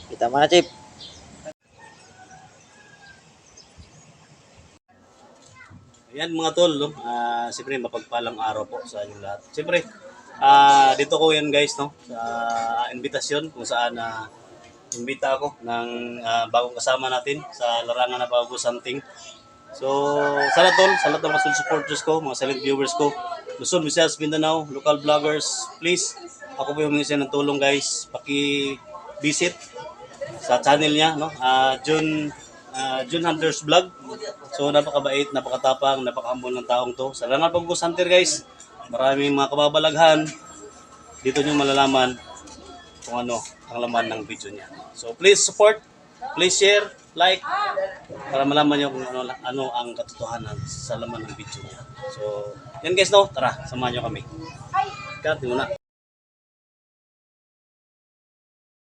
Kita mo na, Chip. Ayan mga tol, no? Siyempre mapagpalang araw po sa inyong lahat. Siyempre, dito ko yan guys, no? Sa invitasyon kung saan imbita ako ng bagong kasama natin sa larangan na Bago Santing. So, sana tol, sa lahat ng mga supporters ko, mga silent viewers ko, Luzon, Visayas, Mindanao, local vloggers, please, ako po yung humingi ng tulong guys, paki-visit sa channel niya, no? June Hunters Vlog. So napakabait, napakatapang, napakahambol ng taong to. Sa Langal Pag-Ghost Hunter guys, maraming mga kababalaghan. Dito nyo malalaman kung ano ang laman ng video niya. So please support, please share, like, para malaman nyo kung ano ang katotohanan sa laman ng video niya. So yan guys, no? Tara, samahan nyo kami. Cut muna.